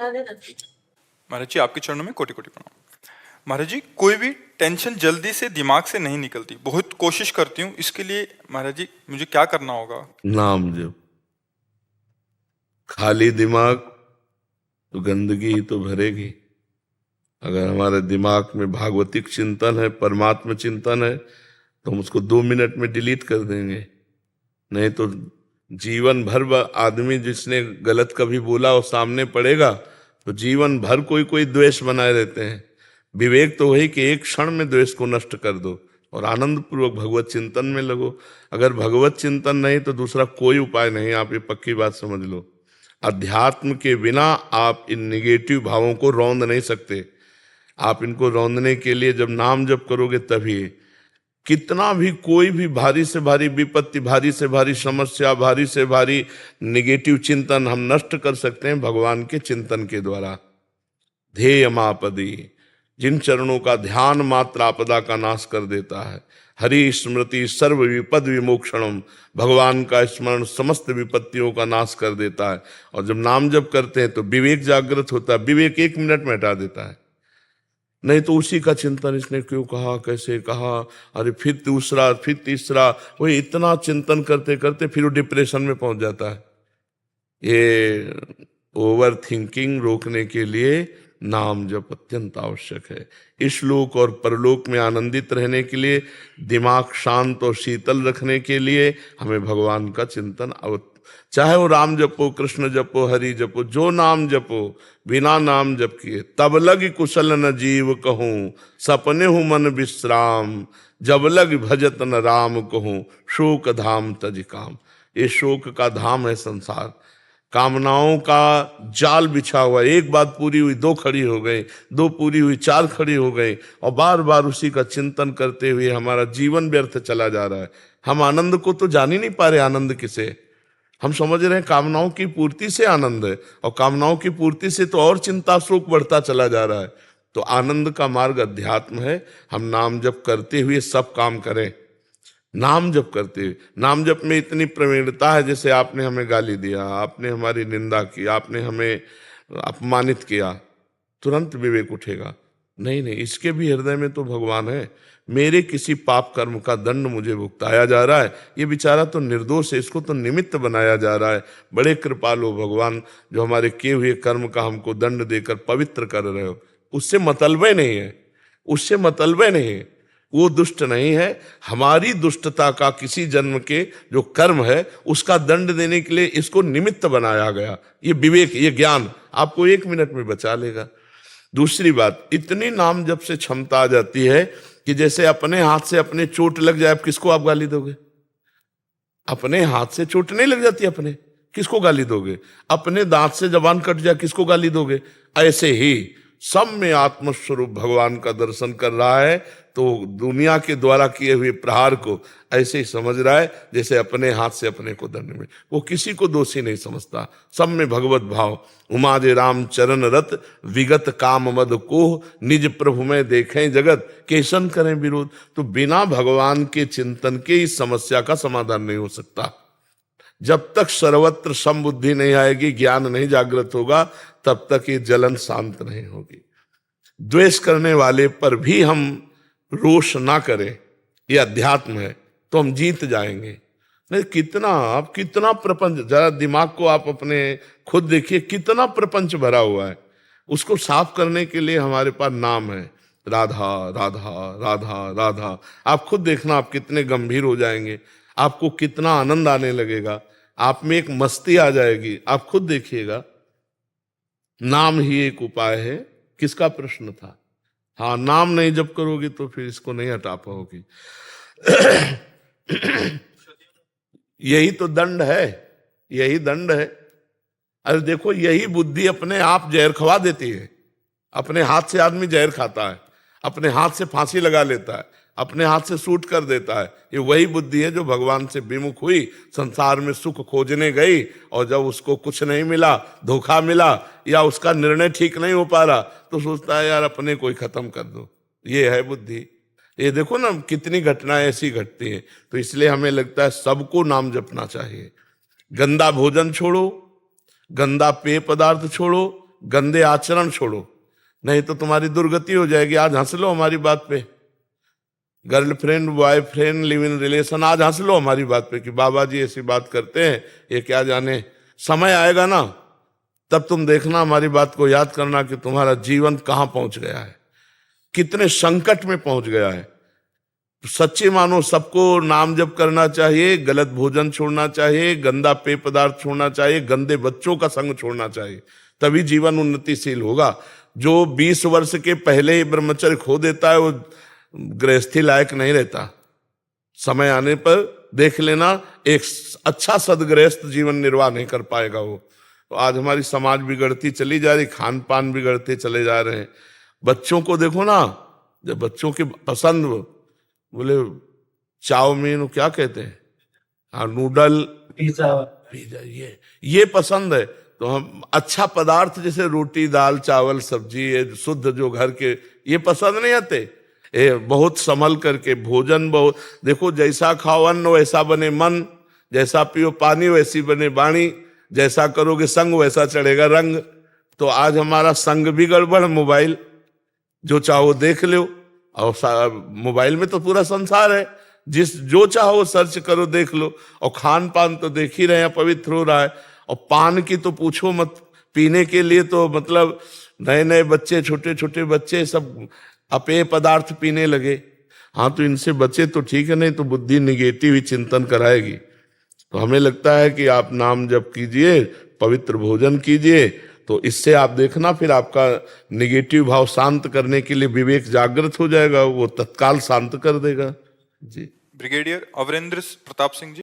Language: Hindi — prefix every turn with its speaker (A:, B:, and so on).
A: महाराज जी आपके चरणों में कोटि कोटि प्रणाम। महाराज जी कोई भी टेंशन जल्दी से दिमाग से नहीं निकलती, बहुत कोशिश करती हूँ, इसके लिए महाराज जी मुझे क्या करना होगा?
B: नाम जप। खाली दिमाग तो गंदगी ही तो भरेगी। अगर हमारे दिमाग में भागवतिक चिंतन है, परमात्मा चिंतन है, तो हम उसको 2 मिनट में डिलीट कर देंगे। नहीं तो जीवन भर आदमी जिसने गलत कभी बोला वो सामने पड़ेगा, तो जीवन भर कोई कोई द्वेष बनाए रहते हैं। विवेक तो वही कि एक क्षण में द्वेष को नष्ट कर दो और आनंद पूर्वक भगवत चिंतन में लगो। अगर भगवत चिंतन नहीं तो दूसरा कोई उपाय नहीं, आप ये पक्की बात समझ लो। अध्यात्म के बिना आप इन निगेटिव भावों को रौंद नहीं सकते। आप इनको रौंदने के लिए जब नाम जप करोगे तभी, कितना भी कोई भी भारी से भारी विपत्ति, भारी से भारी समस्या, भारी से भारी निगेटिव चिंतन हम नष्ट कर सकते हैं भगवान के चिंतन के द्वारा। ध्येय मापदी, जिन चरणों का ध्यान मात्र आपदा का नाश कर देता है। हरि स्मृति सर्व विपद विमोक्षणम, भगवान का स्मरण समस्त विपत्तियों का नाश कर देता है। और जब नाम जप करते हैं तो विवेक जागृत होता है, विवेक 1 मिनट में हटा देता है। नहीं तो उसी का चिंतन, इसने क्यों कहा, कैसे कहा, अरे फिर दूसरा, फिर तीसरा, वो इतना चिंतन करते करते फिर वो डिप्रेशन में पहुंच जाता है। ये ओवर थिंकिंग रोकने के लिए नाम जप अत्यंत आवश्यक है। इस लोक और परलोक में आनंदित रहने के लिए, दिमाग शांत और शीतल रखने के लिए हमें भगवान का चिंतन चाहे वो राम जपो, कृष्ण जपो, हरि जपो, जो नाम जपो, बिना नाम जप किए तब लग कुशल न जीव कहूँ, सपने हूँ मन विश्राम, जब लग भजत न राम कहूँ, शोक धाम तज काम। ये शोक का धाम है संसार, कामनाओं का जाल बिछा हुआ। एक बात पूरी हुई 2 खड़ी हो गई, 2 पूरी हुई 4 खड़ी हो गई, और बार बार उसी का चिंतन करते हुए हमारा जीवन व्यर्थ चला जा रहा है। हम आनंद को तो जान ही नहीं पा रहे। आनंद किसे? हम समझ रहे हैं कामनाओं की पूर्ति से आनंद है, और कामनाओं की पूर्ति से तो और चिंता शोक बढ़ता चला जा रहा है। तो आनंद का मार्ग अध्यात्म है। हम नाम जप करते हुए सब काम करें। नाम जप करते हुए, नाम जप में इतनी प्रवीणता है, जैसे आपने हमें गाली दिया, आपने हमारी निंदा की, आपने हमें अपमानित किया, तुरंत विवेक उठेगा, नहीं नहीं, इसके भी हृदय में तो भगवान है। मेरे किसी पाप कर्म का दंड मुझे भुगताया जा रहा है, ये बेचारा तो निर्दोष है, इसको तो निमित्त बनाया जा रहा है। बड़े कृपालु भगवान, जो हमारे किए हुए कर्म का हमको दंड देकर पवित्र कर रहे हो। उससे मतलब नहीं है, उससे मतलब नहीं है, वो दुष्ट नहीं है। हमारी दुष्टता का किसी जन्म के जो कर्म है उसका दंड देने के लिए इसको निमित्त बनाया गया। ये विवेक, ये ज्ञान आपको 1 मिनट में बचा लेगा। दूसरी बात, इतनी नाम जप से क्षमता आ जाती है कि जैसे अपने हाथ से अपने चोट लग जाए, अब किसको आप गाली दोगे? अपने हाथ से चोट नहीं लग जाती, अपने किसको गाली दोगे? अपने दांत से जबान कट जाए, किसको गाली दोगे? ऐसे ही सब में आत्मस्वरूप भगवान का दर्शन कर रहा है, तो दुनिया के द्वारा किए हुए प्रहार को ऐसे ही समझ रहा है जैसे अपने हाथ से अपने को दंड में। वो किसी को दोषी नहीं समझता, सब में भगवत भाव। उमा जे राम चरण रत, विगत काम मद को, निज प्रभु में देखें जगत, केसन करें विरोध। तो बिना भगवान के चिंतन के इस समस्या का समाधान नहीं हो सकता। जब तक सर्वत्र समबुद्धि नहीं आएगी, ज्ञान नहीं जागृत होगा, तब तक ये जलन शांत नहीं होगी। द्वेष करने वाले पर भी हम रोष ना करें, ये अध्यात्म है, तो हम जीत जाएंगे। नहीं, कितना प्रपंच, जरा दिमाग को आप अपने खुद देखिए, कितना प्रपंच भरा हुआ है। उसको साफ करने के लिए हमारे पास नाम है, राधा राधा राधा राधा। आप खुद देखना, आप कितने गंभीर हो जाएंगे, आपको कितना आनंद आने लगेगा, आप में एक मस्ती आ जाएगी। आप खुद देखिएगा, नाम ही एक उपाय है। किसका प्रश्न था? हाँ, नाम नहीं जप करोगी तो फिर इसको नहीं हटा पाओगी। यही तो दंड है, यही दंड है। अरे देखो, यही बुद्धि अपने आप जहर खवा देती है। अपने हाथ से आदमी जहर खाता है, अपने हाथ से फांसी लगा लेता है, अपने हाथ से शूट कर देता है। ये वही बुद्धि है जो भगवान से विमुख हुई, संसार में सुख खोजने गई, और जब उसको कुछ नहीं मिला, धोखा मिला, या उसका निर्णय ठीक नहीं हो पा रहा, तो सोचता है यार अपने को ही खत्म कर दो। ये है बुद्धि। ये देखो ना, कितनी घटनाएं ऐसी घटती हैं। तो इसलिए हमें लगता है सबको नाम जपना चाहिए। गंदा भोजन छोड़ो, गंदा पेय पदार्थ छोड़ो, गंदे आचरण छोड़ो, नहीं तो तुम्हारी दुर्गति हो जाएगी। आज हंस लो हमारी बात पे, girlfriend boyfriend live in relation, आज हंस लो हमारी बात पे कि बाबा जी ऐसी बात करते हैं, ये क्या जाने। समय आएगा ना, तब तुम देखना, हमारी बात को याद करना कि तुम्हारा जीवन कहां पहुंच गया है, कितने संकट में पहुंच गया है। सच्चे मानो सबको नाम जप करना चाहिए, गलत भोजन छोड़ना चाहिए, गंदा पेय पदार्थ छोड़ना चाहिए, गंदे बच्चों का संग छोड़ना चाहिए, तभी जीवन उन्नतिशील होगा। जो 20 वर्ष के पहले ही ब्रह्मचर्य खो देता है वो गृहस्थी लायक नहीं रहता। समय आने पर देख लेना, एक अच्छा सदगृहस्थ जीवन निर्वाह नहीं कर पाएगा वो। तो आज हमारी समाज बिगड़ती चली जा रही, खान पान बिगड़ते चले जा रहे हैं। बच्चों को देखो ना, जब बच्चों की पसंद, बोले चाउमीन क्या कहते हैं, हाँ नूडल पिज्जा, ये पसंद है, तो हम अच्छा पदार्थ जैसे रोटी दाल चावल सब्जी, ये शुद्ध जो घर के, ये पसंद नहीं आते। बहुत संभल करके भोजन, बहुत देखो, जैसा खाओ अन्न वैसा बने मन, जैसा पियो पानी वैसी बने वाणी, जैसा करोगे संग वैसा चढ़ेगा रंग। तो आज हमारा संग भी गड़बड़, मोबाइल जो चाहो देख लो, और मोबाइल में तो पूरा संसार है, जो चाहो सर्च करो देख लो। और खान पान तो देख ही रहे हैं, पवित्र हो रहा है। और पान की तो पूछो मत, पीने के लिए तो मतलब नए नए बच्चे, छोटे छोटे बच्चे सब अपेय पदार्थ पीने लगे। हाँ, तो इनसे बचे तो ठीक है, नहीं तो बुद्धि निगेटिव ही चिंतन कराएगी। तो हमें लगता है कि आप नाम जप कीजिए, पवित्र भोजन कीजिए, तो इससे आप देखना फिर आपका निगेटिव भाव शांत करने के लिए विवेक जागृत हो जाएगा, वो तत्काल शांत कर देगा। जी।
A: ब्रिगेडियर अवरेंद्र प्रताप सिंह जी।